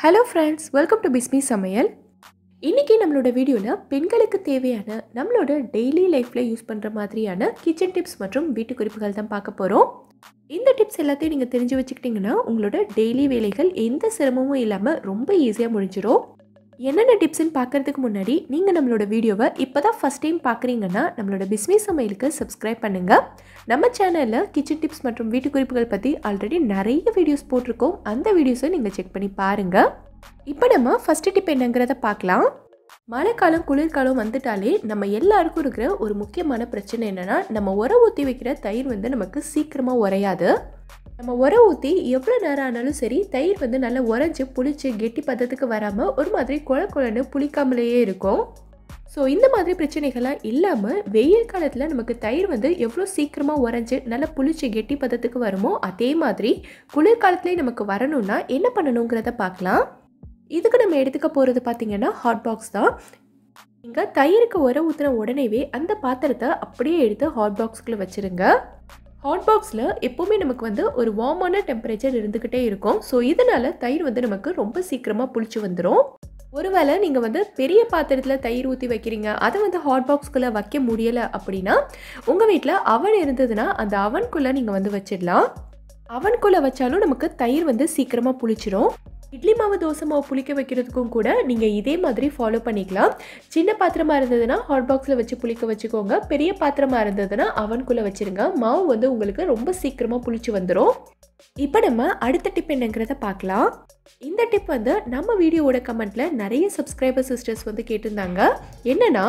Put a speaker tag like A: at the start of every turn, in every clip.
A: Hello friends, welcome to Bismi Samayal. இன்னைக்கு நம்மளோட வீடியோல பெண்களுக்கு தேவையான நம்மளோட டெய்லி லைஃப்ல யூஸ் பண்ற மாதிரியான கிச்சன் டிப்ஸ் மற்றும் வீட்டு குறிப்புகள் தான் பார்க்க போறோம். இந்த டிப்ஸ் எல்லாத்தையும் நீங்க தெரிஞ்சு வச்சுக்கிட்டீங்கன்னா உங்களோட டெய்லி வேலைகள் எந்த சிரமமும் இல்லாம ரொம்ப ஈஸியா முடிஞ்சிரும். என்னென்ன டிப்ஸ்னு பார்க்கறதுக்கு முன்னாடி நீங்கள் நம்மளோட வீடியோவை இப்போ தான் ஃபஸ்ட் டைம் பார்க்குறீங்கன்னா நம்மளோட பிஸ்மி சமையலுக்கு சப்ஸ்கிரைப் பண்ணுங்கள். நம்ம சேனலில் கிச்சன் டிப்ஸ் மற்றும் வீட்டு குறிப்புகள் பற்றி ஆல்ரெடி நிறைய வீடியோஸ் போட்டிருக்கோம். அந்த வீடியோஸை நீங்கள் செக் பண்ணி பாருங்கள். இப்போ நம்ம ஃபஸ்ட்டு டிப் என்னங்கிறத பார்க்கலாம். மழைக்காலம் குளிர்காலம் வந்துட்டாலே நம்ம எல்லாருக்கும் இருக்கிற ஒரு முக்கியமான பிரச்சனை என்னென்னா நம்ம ஊற்றி வைக்கிற தயிர் நமக்கு சீக்கிரமாக உரையாது. நம்ம ஊற்றி எவ்வளோ நேரம் ஆனாலும் சரி தயிர் நல்லா உறைஞ்சி புளிச்சு கெட்டி பதத்துக்கு வராமல் ஒரு மாதிரி குழன்னு புளிக்காமலேயே இருக்கும். ஸோ இந்த மாதிரி பிரச்சனைகள்லாம் இல்லாமல் வெயில் காலத்தில் நமக்கு தயிர் எவ்வளோ சீக்கிரமாக உறைஞ்சி நல்லா புளிச்சு கெட்டி பதத்துக்கு வருமோ அதே மாதிரி குளிர்காலத்துலேயே நமக்கு வரணும்னா என்ன பண்ணணுங்கிறத பார்க்கலாம். இதுக்கு நம்ம எடுத்துக்க போகிறது பார்த்திங்கன்னா ஹாட் பாக்ஸ் தான். நீங்கள் தயிருக்கு ஊற்றின உடனேவே அந்த பாத்திரத்தை அப்படியே எடுத்து ஹாட் பாக்ஸ்குள்ளே வச்சுருங்க. ஹாட் பாக்ஸில் எப்போவுமே நமக்கு ஒரு வார்மான டெம்பரேச்சர் இருந்துக்கிட்டே இருக்கும். ஸோ இதனால் தயிர் நமக்கு ரொம்ப சீக்கிரமாக புளிச்சு வந்துடும். ஒருவேளை நீங்கள் பெரிய பாத்திரத்தில் தயிர் ஊற்றி வைக்கிறீங்க, அதை ஹாட் பாக்ஸ்குள்ளே வைக்க முடியலை அப்படின்னா உங்கள் வீட்டில் அவன் இருந்ததுன்னா அந்த அவனுக்குள்ளே நீங்கள் வச்சிடலாம். அவனுக்குள்ளே வச்சாலும் நமக்கு தயிர் சீக்கிரமாக புளிச்சிடும். இட்லி மாவு தோசை மாவு புளிக்க வைக்கிறதுக்கும் கூட நீங்கள் இதே மாதிரி ஃபாலோ பண்ணிக்கலாம். சின்ன பாத்திரமாக இருந்ததுன்னா ஹாட் பாக்ஸில் வச்சு புளிக்க வச்சுக்கோங்க. பெரிய பாத்திரமாக இருந்ததுன்னா அவனுக்குள்ளே வச்சுருங்க. மாவு உங்களுக்கு ரொம்ப சீக்கிரமாக புளிச்சு வந்துடும். இப்போ நம்ம அடுத்த டிப் என்னங்கிறத பார்க்கலாம். இந்த டிப் நம்ம வீடியோவோட கமெண்ட்டில் நிறைய சப்ஸ்கிரைபர் சிஸ்டர்ஸ் கேட்டிருந்தாங்க. என்னென்னா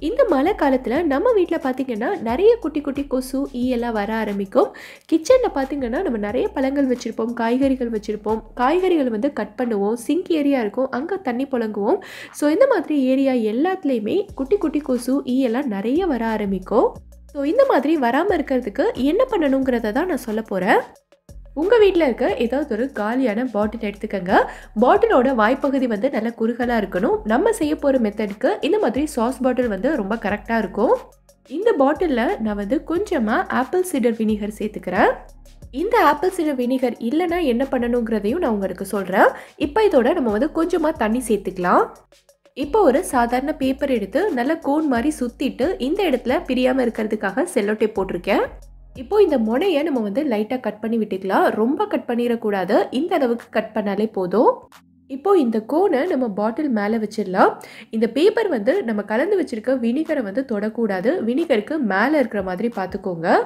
A: இந்த மழை காலத்தில் நம்ம வீட்டில் பார்த்திங்கன்னா நிறைய குட்டி குட்டி கொசு ஈயெல்லாம் வர ஆரம்பிக்கும். கிச்சனில் பார்த்திங்கன்னா நம்ம நிறைய பழங்கள் வச்சுருப்போம், காய்கறிகள் வச்சுருப்போம். காய்கறிகள் கட் பண்ணுவோம், சிங்க் ஏரியா இருக்கும், அங்கே தண்ணி புழங்குவோம். ஸோ இந்த மாதிரி ஏரியா எல்லாத்துலேயுமே குட்டி குட்டி கொசு ஈயெல்லாம் நிறைய வர ஆரம்பிக்கும். ஸோ இந்த மாதிரி வராமல் இருக்கிறதுக்கு என்ன பண்ணணுங்கிறத தான் நான் சொல்ல போகிறேன். உங்கள் வீட்டில் இருக்க ஏதாவது ஒரு காலியான பாட்டில் எடுத்துக்கோங்க. பாட்டிலோட வாய்ப்பகுதி நல்லா குறுகலாக இருக்கணும். நம்ம செய்ய போகிற மெத்தடுக்கு இந்த மாதிரி சாஸ் பாட்டில் ரொம்ப கரெக்டாக இருக்கும். இந்த பாட்டிலில் நான் கொஞ்சமாக ஆப்பிள் சிடர் வினிகர் சேர்த்துக்கிறேன். இந்த ஆப்பிள் சிடர் வினிகர் இல்லைன்னா என்ன பண்ணணுங்கிறதையும் நான் உங்களுக்கு சொல்கிறேன். இப்போ இதோட நம்ம கொஞ்சமாக தண்ணி சேர்த்துக்கலாம். இப்போ ஒரு சாதாரண பேப்பர் எடுத்து நல்லா கோன் மாதிரி சுற்றிட்டு இந்த இடத்துல பிரியாமல் இருக்கிறதுக்காக செல்லோ டேப் போட்டிருக்கேன். இப்போ இந்த முனையை நம்ம லைட்டாக கட் பண்ணி விட்டுக்கலாம். ரொம்ப கட் பண்ணிடக்கூடாது, இந்த அளவுக்கு கட் பண்ணாலே போதும். இப்போ இந்த கோனை நம்ம பாட்டில் மேலே வச்சிடலாம். இந்த பேப்பர் நம்ம கலந்து வச்சிருக்க வினிகரை தொடக்கூடாது. வினிகருக்கு மேலே இருக்கிற மாதிரி பார்த்துக்கோங்க.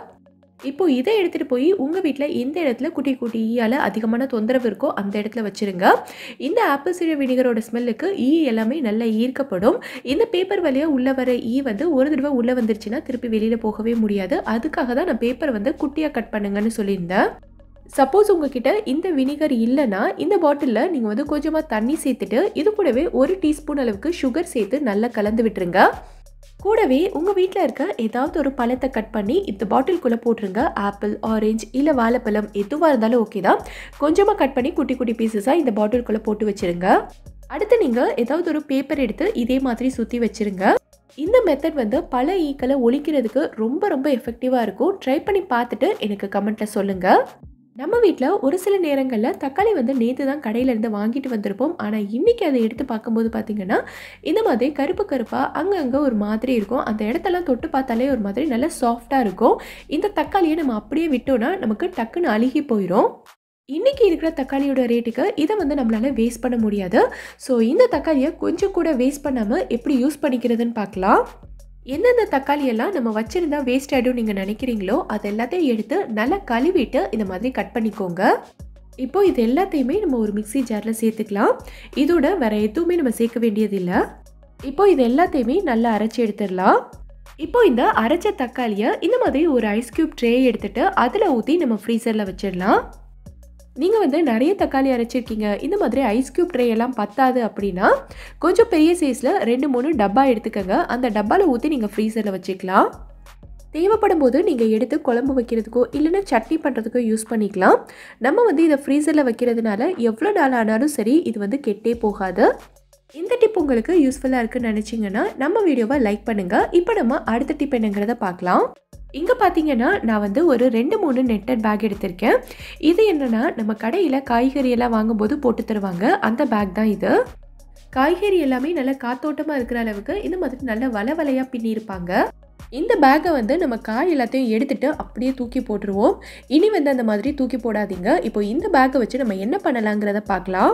A: இப்போ இதை எடுத்துகிட்டு போய் உங்கள் வீட்டில் எந்த இடத்துல குட்டி குட்டி ஈயால் அதிகமான தொந்தரவு இருக்கோ அந்த இடத்துல வச்சுருங்க. இந்த ஆப்பிள் சிடர் வினிகரோட ஸ்மெல்லுக்கு ஈ எல்லாமே நல்லா ஈர்க்கப்படும். இந்த பேப்பர் வழியாக உள்ளே வர ஈ ஒரு தடவை உள்ளே வந்துருச்சுன்னா திருப்பி வெளியில் போகவே முடியாது. அதுக்காக தான் நான் பேப்பர் குட்டியாக கட் பண்ணுங்கன்னு சொல்லியிருந்தேன். சப்போஸ் உங்ககிட்ட இந்த வினிகர் இல்லைன்னா இந்த பாட்டிலில் நீங்கள் கொஞ்சமாக தண்ணி சேர்த்துட்டு இது கூடவே 1 டீஸ்பூன் அளவுக்கு சுகர் சேர்த்து நல்லா கலந்து விட்டுருங்க. கூடவே உங்கள் வீட்டில் இருக்க ஏதாவது ஒரு பழத்தை கட் பண்ணி இந்த பாட்டிலுக்குள்ளே போட்டுருங்க. ஆப்பிள், ஆரஞ்சு இல்லை வாழைப்பழம் எதுவாக இருந்தாலும் ஓகே தான். கொஞ்சமாக கட் பண்ணி குட்டி குட்டி பீசஸாக இந்த பாட்டிலுக்குள்ளே போட்டு வச்சுருங்க. அடுத்து நீங்கள் ஏதாவது ஒரு பேப்பர் எடுத்து இதே மாதிரி சுற்றி வச்சுருங்க. இந்த மெத்தட் பல ஈக்களை ஒழிக்கிறதுக்கு ரொம்ப ரொம்ப எஃபெக்டிவாக இருக்கும். ட்ரை பண்ணி பார்த்துட்டு எனக்கு கமெண்ட்டில் சொல்லுங்கள். நம்ம வீட்டில் ஒரு சில நேரங்களில் தக்காளி நேற்று தான் கடையிலேருந்து வாங்கிட்டு வந்திருப்போம். ஆனால் இன்றைக்கி அதை எடுத்து பார்க்கும்போது பார்த்திங்கன்னா இந்த மாதிரி கருப்பு கருப்பாக அங்கங்கே ஒரு மாதிரி இருக்கும். அந்த இடத்தெல்லாம் தொட்டு பார்த்தாலே ஒரு மாதிரி நல்லா சாஃப்டாக இருக்கும். இந்த தக்காளியை நம்ம அப்படியே விட்டோன்னா நமக்கு டக்குன்னு அழுகி போயிடும். இன்றைக்கி இருக்கிற தக்காளியோட ரேட்டுக்கு இதை நம்மளால் வேஸ்ட் பண்ண முடியாது. ஸோ இந்த தக்காளியை கொஞ்சம் கூட வேஸ்ட் பண்ணாமல் எப்படி யூஸ் பண்ணிக்கிறதுன்னு பார்க்கலாம். எந்தெந்த தக்காளியெல்லாம் நம்ம வச்சுருந்தா வேஸ்ட் ஆகிடும் நீங்கள் நினைக்கிறீங்களோ அது எல்லாத்தையும் எடுத்து நல்லா கழுவிட்டு இந்த மாதிரி கட் பண்ணிக்கோங்க. இப்போ இது எல்லாத்தையுமே நம்ம ஒரு மிக்ஸி ஜாரில் சேர்த்துக்கலாம். இதோட வேறு எதுவுமே நம்ம சேர்க்க வேண்டியதில்லை. இப்போ இது எல்லாத்தையுமே நல்லா அரைச்சி எடுத்துடலாம். இப்போ இந்த அரைச்ச தக்காளியை இந்த மாதிரி ஒரு ஐஸ் க்யூப் ட்ரே எடுத்துகிட்டு அதில் ஊற்றி நம்ம ஃப்ரீசரில் வச்சிடலாம். நீங்கள் நிறைய தக்காளி அரைச்சிருக்கீங்க, இந்த மாதிரி ஐஸ் க்யூப் ட்ரே எல்லாம் பத்தாது அப்படின்னா கொஞ்சம் பெரிய சைஸில் 2-3 டப்பா எடுத்துக்கோங்க. அந்த டப்பாவில் ஊற்றி நீங்கள் ஃப்ரீசரில் வச்சுக்கலாம். தேவைப்படும் போது நீங்கள் எடுத்து குழம்பு வைக்கிறதுக்கோ இல்லைன்னா சட்னி பண்ணுறதுக்கோ யூஸ் பண்ணிக்கலாம். நம்ம இதை ஃப்ரீசரில் வைக்கிறதுனால எவ்வளோ நாள் ஆனாலும் சரி இது கெட்டே போகாது. இந்த டிப் உங்களுக்கு யூஸ்ஃபுல்லாக இருக்குன்னு நினச்சிங்கன்னா நம்ம வீடியோவை லைக் பண்ணுங்கள். இப்போ நம்ம அடுத்த டிப் என்னங்கிறத பார்க்கலாம். இங்கே பார்த்தீங்கன்னா நான் வந்து ஒரு 2-3 நெட்டட் பேக் எடுத்திருக்கேன். இது என்னென்னா நம்ம கடையில் காய்கறி எல்லாம் வாங்கும்போது போட்டு தருவாங்க, அந்த பேக் தான் இது. காய்கறி எல்லாமே நல்லா காத்தோட்டமாக இருக்கிற அளவுக்கு இந்த மாதிரி நல்ல வலையாக பின்னியிருப்பாங்க. இந்த பேக்கை வந்து நம்ம காய் எல்லாத்தையும் எடுத்துட்டு அப்படியே தூக்கி போட்டுருவோம். இனி வந்து அந்த மாதிரி தூக்கி போடாதீங்க. இப்போ இந்த பேக்கை வச்சு நம்ம என்ன பண்ணலாங்கிறத பார்க்கலாம்.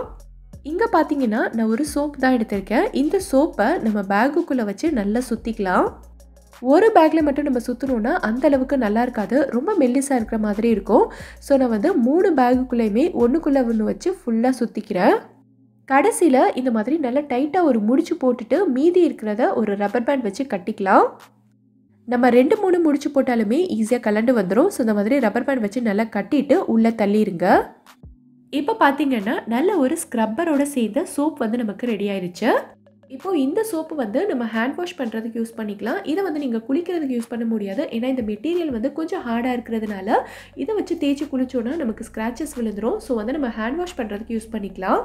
A: இங்கே பார்த்தீங்கன்னா நான் ஒரு சோப் தான் எடுத்திருக்கேன். இந்த சோப்பை நம்ம பேக்குக்குள்ளே வச்சு நல்லா சுற்றிக்கலாம். ஒரு பேக்கில் மட்டும் நம்ம சுற்றணுன்னா அந்த அளவுக்கு நல்லா இருக்காது, ரொம்ப மெல்லிஸாக இருக்கிற மாதிரி இருக்கும். ஸோ நான் வந்து 3 பேக்குக்குள்ளேயுமே ஒன்றுக்குள்ளே ஒன்று வச்சு ஃபுல்லாக சுற்றிக்கிறேன். கடைசியில் இந்த மாதிரி நல்லா டைட்டாக ஒரு முடிச்சு போட்டுட்டு மீதி இருக்கிறத ஒரு ரப்பர் பேண்ட் வச்சு கட்டிக்கலாம். நம்ம 2-3 முடிச்சு போட்டாலுமே ஈஸியாக கலண்டு வந்துடும். ஸோ இந்த மாதிரி ரப்பர் பேண்ட் வச்சு நல்லா கட்டிட்டு உள்ளே தள்ளிடுங்க. இப்போ பார்த்தீங்கன்னா நல்ல ஒரு ஸ்க்ரப்பரோட சேர்ந்த சோப் வந்து நமக்கு ரெடி ஆயிடுச்சு. இப்போது இந்த சோப்பு வந்து நம்ம ஹேண்ட் வாஷ் பண்ணுறதுக்கு யூஸ் பண்ணிக்கலாம். இதை வந்து நீங்கள் குளிக்கிறதுக்கு யூஸ் பண்ண முடியாது, ஏன்னா இந்த மெட்டீரியல் வந்து கொஞ்சம் ஹார்டாக இருக்கிறதுனால இதை வச்சு தேய்ச்சி குளிச்சோன்னா நமக்கு ஸ்க்ராச்சஸ் விழுந்துடும். ஸோ வந்து நம்ம ஹேண்ட் வாஷ் பண்ணுறதுக்கு யூஸ் பண்ணிக்கலாம்.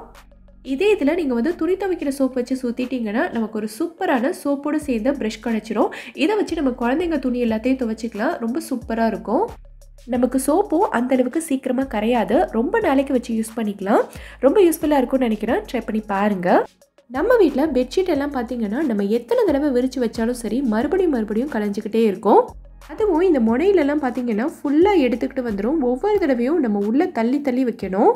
A: இதே இதில் நீங்கள் வந்து துணி துவைக்கிற சோப் வச்சு சுற்றிட்டிங்கன்னா நமக்கு ஒரு சூப்பரான சோப்போடு சேர்ந்த ப்ரஷ் கிடச்சிரும். இதை வச்சு நம்ம குழந்தைங்க துணி எல்லாத்தையும் துவைச்சிக்கலாம், ரொம்ப சூப்பராக இருக்கும். நமக்கு சோப்பும் அந்தளவுக்கு சீக்கிரமாக கரையாது, ரொம்ப நாளைக்கு வச்சு யூஸ் பண்ணிக்கலாம். ரொம்ப யூஸ்ஃபுல்லாக இருக்கும்னு நினைக்கிறேன், ட்ரை பண்ணி பாருங்கள். நம்ம வீட்டில் பெட்ஷீட் எல்லாம் பார்த்தீங்கன்னா நம்ம எத்தனை தடவை விரித்து வச்சாலும் சரி மறுபடியும் கலைஞ்சிக்கிட்டே இருக்கும். அதுவும் இந்த முனையிலலாம் பார்த்தீங்கன்னா ஃபுல்லாக எடுத்துக்கிட்டு வந்துடும். ஒவ்வொரு தடவையும் நம்ம உள்ளே தள்ளி வைக்கணும்.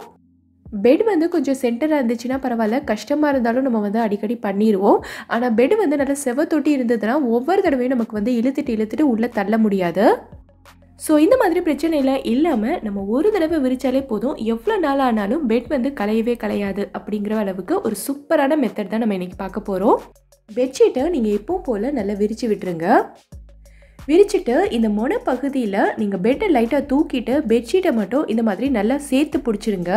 A: பெட் வந்து கொஞ்சம் சென்டராக இருந்துச்சுன்னா பரவாயில்ல, கஷ்டமாக இருந்தாலும் நம்ம வந்து அடிக்கடி பண்ணிடுவோம். ஆனால் பெட் வந்து நல்லா செவத்தொட்டி இருந்ததுன்னா ஒவ்வொரு தடவையும் நமக்கு வந்து இழுத்துட்டு உள்ளே தள்ள முடியாது. ஸோ இந்த மாதிரி பிரச்சனைலாம் இல்லாமல் நம்ம ஒரு தடவை விரித்தாலே போதும், எவ்வளோ நாள் ஆனாலும் பெட் வந்து கலையவே கலையாது அப்படிங்கிற அளவுக்கு ஒரு சூப்பரான மெத்தட் தான் நம்ம இன்றைக்கி பார்க்க போகிறோம். பெட்ஷீட்டை நீங்கள் எப்பவும் போல் நல்லா விரித்து விட்டுருங்க. விரிச்சிட்டு இந்த மொன பகுதியில் நீங்கள் பெட்டை லைட்டாக தூக்கிட்டு பெட்ஷீட்டை மட்டும் இந்த மாதிரி நல்லா சேர்த்து பிடிச்சிருங்க.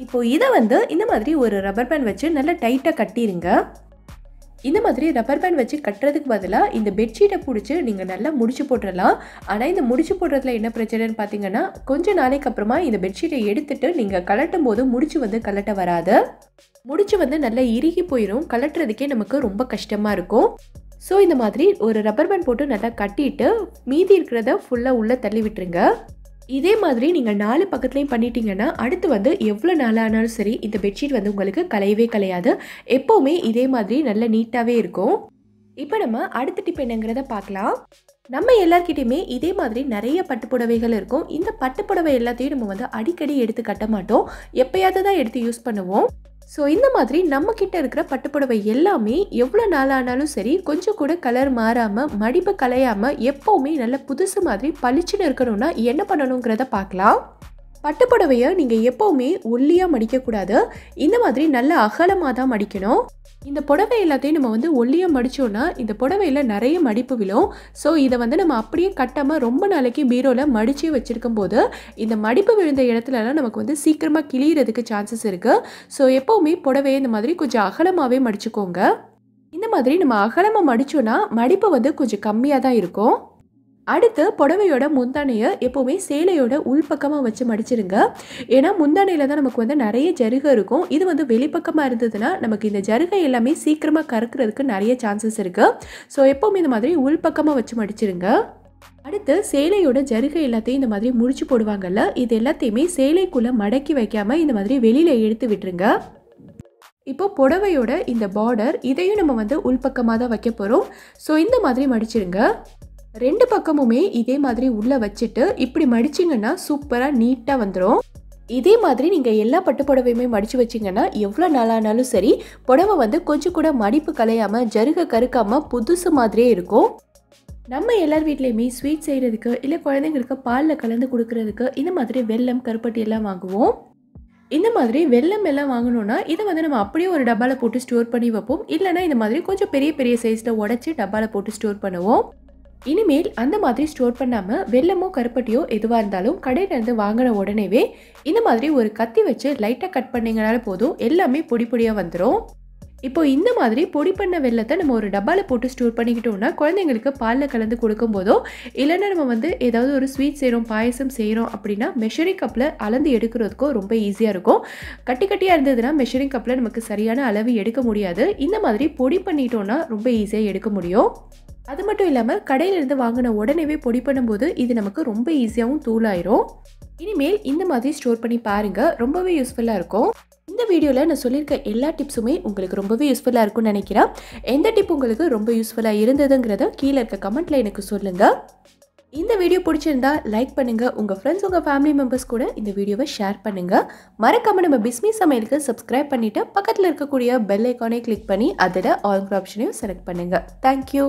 A: இப்போ இதை வந்து இந்த மாதிரி ஒரு ரப்பர் பேண்ட் வச்சு நல்லா டைட்டாக கட்டிடுங்க. இந்த மாதிரி ரப்பர் பேண்ட் வச்சு கட்டுறதுக்கு பதிலாக இந்த பெட்ஷீட்டை பிடிச்சி நீங்கள் நல்லா முடிச்சு போட்டுடலாம். ஆனால் இந்த முடிச்சு போடுறதுல என்ன பிரச்சனைன்னு பார்த்தீங்கன்னா கொஞ்சம் நாளைக்கு அப்புறமா இந்த பெட்ஷீட்டை எடுத்துட்டு நீங்கள் கலட்டும் போது முடிச்சு வந்து கலட்ட வராது. முடிச்சு வந்து நல்லா இறுகி போயிடும், கலட்டுறதுக்கே நமக்கு ரொம்ப கஷ்டமாக இருக்கும். ஸோ இந்த மாதிரி ஒரு ரப்பர் பேண்ட் போட்டு நல்லா கட்டிட்டு மீதி இருக்கிறத ஃபுல்லாக உள்ளே தள்ளி விட்டுருங்க. இதே மாதிரி நீங்கள் 4 பக்கத்துலையும் பண்ணிட்டீங்கன்னா அடுத்து வந்து எவ்வளோ நாளானாலும் சரி இந்த பெட்ஷீட் வந்து உங்களுக்கு கலையவே கலையாது. எப்போவுமே இதே மாதிரி நல்ல நீட்டாகவே இருக்கும். இப்போ நம்ம அடுத்த டிப் என்னங்கிறத பார்க்கலாம். நம்ம எல்லார்கிட்டையுமே இதே மாதிரி நிறைய பட்டுப்புடவைகள் இருக்கும். இந்த பட்டுப்புடவை எல்லாத்தையும் நம்ம வந்து அடிக்கடி எடுத்து கட்ட மாட்டோம், எப்பயாவது தான் எடுத்து யூஸ் பண்ணுவோம். ஸோ இந்த மாதிரி நம்மக்கிட்ட இருக்கிற பட்டுப்புடவை எல்லாமே எவ்வளோ நாளானாலும் சரி கொஞ்சம் கூட கலர் மாறாமல் மடிப்பு கலையாமல் எப்போவுமே நல்ல புதுசு மாதிரி பளிச்சுன்னு இருக்கணும்னா என்ன பண்ணணுங்கிறத பார்க்கலாம். பட்டுப்புடவையை நீங்கள் எப்போவுமே ஒல்லியாக மடிக்கக்கூடாது, இந்த மாதிரி நல்ல அகலமாக தான் மடிக்கணும். இந்த புடவை எல்லாத்தையும் நம்ம வந்து ஒல்லியாக மடித்தோன்னா இந்த புடவையில் நிறைய மடிப்பு விழும். ஸோ இதை வந்து நம்ம அப்படியே கட்டாமல் ரொம்ப நாளைக்கு பீரோவில் மடித்து வச்சுருக்கும் போது இந்த மடிப்பு விழுந்த இடத்துலலாம் நமக்கு வந்து சீக்கிரமாக கிளியறதுக்கு சான்சஸ் இருக்குது. ஸோ எப்போவுமே புடவையை இந்த மாதிரி கொஞ்சம் அகலமாகவே மடிச்சுக்கோங்க. இந்த மாதிரி நம்ம அகலமாக மடித்தோன்னா மடிப்பு வந்து கொஞ்சம் கம்மியாக தான் இருக்கும். அடுத்து புடவையோட முந்தானையை எப்போவுமே சேலையோட உள்பக்கமாக வச்சு மடிச்சிருங்க. ஏன்னா முந்தானையில் தான் நமக்கு வந்து நிறைய ஜருகை இருக்கும். இது வந்து வெளிப்பக்கமாக இருந்ததுன்னா நமக்கு இந்த ஜருகை எல்லாமே சீக்கிரமாக கறக்கிறதுக்கு நிறைய சான்சஸ் இருக்குது. ஸோ எப்போவுமே இந்த மாதிரி உள்பக்கமாக வச்சு மடிச்சிருங்க. அடுத்து சேலையோட ஜருகை எல்லாத்தையும் இந்த மாதிரி முடிச்சு போடுவாங்கல்ல, இது எல்லாத்தையுமே சேலைக்குள்ளே மடக்கி வைக்காமல் இந்த மாதிரி வெளியில் எடுத்து விட்டுருங்க. இப்போ புடவையோட இந்த பார்டர் இதையும் நம்ம வந்து உள்பக்கமாக தான் வைக்க போகிறோம். ஸோ இந்த மாதிரி மடிச்சிருங்க. 2 பக்கமுமே இதே மாதிரி உள்ளே வச்சுட்டு இப்படி மடிச்சிங்கன்னா சூப்பராக நீட்டாக வந்துடும். இதே மாதிரி நீங்கள் எல்லா பட்டு புடவையுமே மடித்து வச்சிங்கன்னா எவ்வளோ நாளானாலும் சரி புடவை வந்து கொஞ்சம் கூட மடிப்பு கலையாமல் ஜருகை கருக்காமல் புதுசு மாதிரியே இருக்கும். நம்ம எல்லார் வீட்லேயுமே ஸ்வீட் செய்கிறதுக்கு இல்லை குழந்தைங்களுக்கு பாலில் கலந்து கொடுக்கறதுக்கு இந்த மாதிரி வெல்லம் கருப்பட்டி எல்லாம் வாங்குவோம். இந்த மாதிரி வெல்லம் எல்லாம் வாங்கணுன்னா இதை வந்து நம்ம அப்படியே ஒரு டப்பாவில் போட்டு ஸ்டோர் பண்ணி வைப்போம். இல்லைனா இந்த மாதிரி கொஞ்சம் பெரிய சைஸில் உடச்சி டப்பாவில் போட்டு ஸ்டோர் பண்ணுவோம். இனிமேல் அந்த மாதிரி ஸ்டோர் பண்ணாமல் வெல்லமோ கருப்பட்டியோ எதுவாக இருந்தாலும் கடையிலேருந்து வாங்கின உடனேவே இந்த மாதிரி ஒரு கத்தி வச்சு லைட்டாக கட் பண்ணிங்கனால போதும், எல்லாமே பொடியாக வந்துடும். இப்போ இந்த மாதிரி பொடி பண்ண வெல்லத்தை நம்ம ஒரு டப்பாவில் போட்டு ஸ்டோர் பண்ணிக்கிட்டோம்னா குழந்தைங்களுக்கு பாலில் கலந்து கொடுக்கும் போதோ இல்லைன்னா நம்ம வந்து ஏதாவது ஒரு ஸ்வீட் செய்கிறோம் பாயசம் செய்கிறோம் அப்படின்னா மெஷரிங் கப்பில் அளந்து எடுக்கிறதுக்கும் ரொம்ப ஈஸியாக இருக்கும். கட்டியாக இருந்ததுன்னா மெஷரிங் கப்பில் நமக்கு சரியான அளவு எடுக்க முடியாது. இந்த மாதிரி பொடி பண்ணிட்டோன்னா ரொம்ப ஈஸியாக எடுக்க முடியும். அது மட்டும் இல்லாமல் கடையிலேருந்து வாங்கின உடனேவே பொடி பண்ணும்போது இது நமக்கு ரொம்ப ஈஸியாகவும் தூளாயிரும். இனிமேல் இந்த மாதிரி ஸ்டோர் பண்ணி பாருங்கள், ரொம்பவே யூஸ்ஃபுல்லாக இருக்கும். இந்த வீடியோவில் நான் சொல்லியிருக்க எல்லா டிப்ஸுமே உங்களுக்கு ரொம்பவே யூஸ்ஃபுல்லாக இருக்கும்னு நினைக்கிறேன். எந்த டிப் உங்களுக்கு ரொம்ப யூஸ்ஃபுல்லாக இருந்ததுங்கிறத கீழே இருக்க கமெண்ட்டில் எனக்கு சொல்லுங்கள். இந்த வீடியோ பிடிச்சிருந்தா லைக் பண்ணுங்கள், உங்கள் ஃப்ரெண்ட்ஸ் உங்கள் ஃபேமிலி மெம்பர்ஸ் கூட இந்த வீடியோவை ஷேர் பண்ணுங்கள். மறக்காமல் நம்ம பிஸ்மி சமையலுக்கு சப்ஸ்கிரைப் பண்ணிவிட்டு பக்கத்தில் இருக்கக்கூடிய பெல் ஐக்கானை கிளிக் பண்ணி அதில் ஆல் ஆப்ஷனையும் செலக்ட் பண்ணுங்கள். தேங்க்யூ.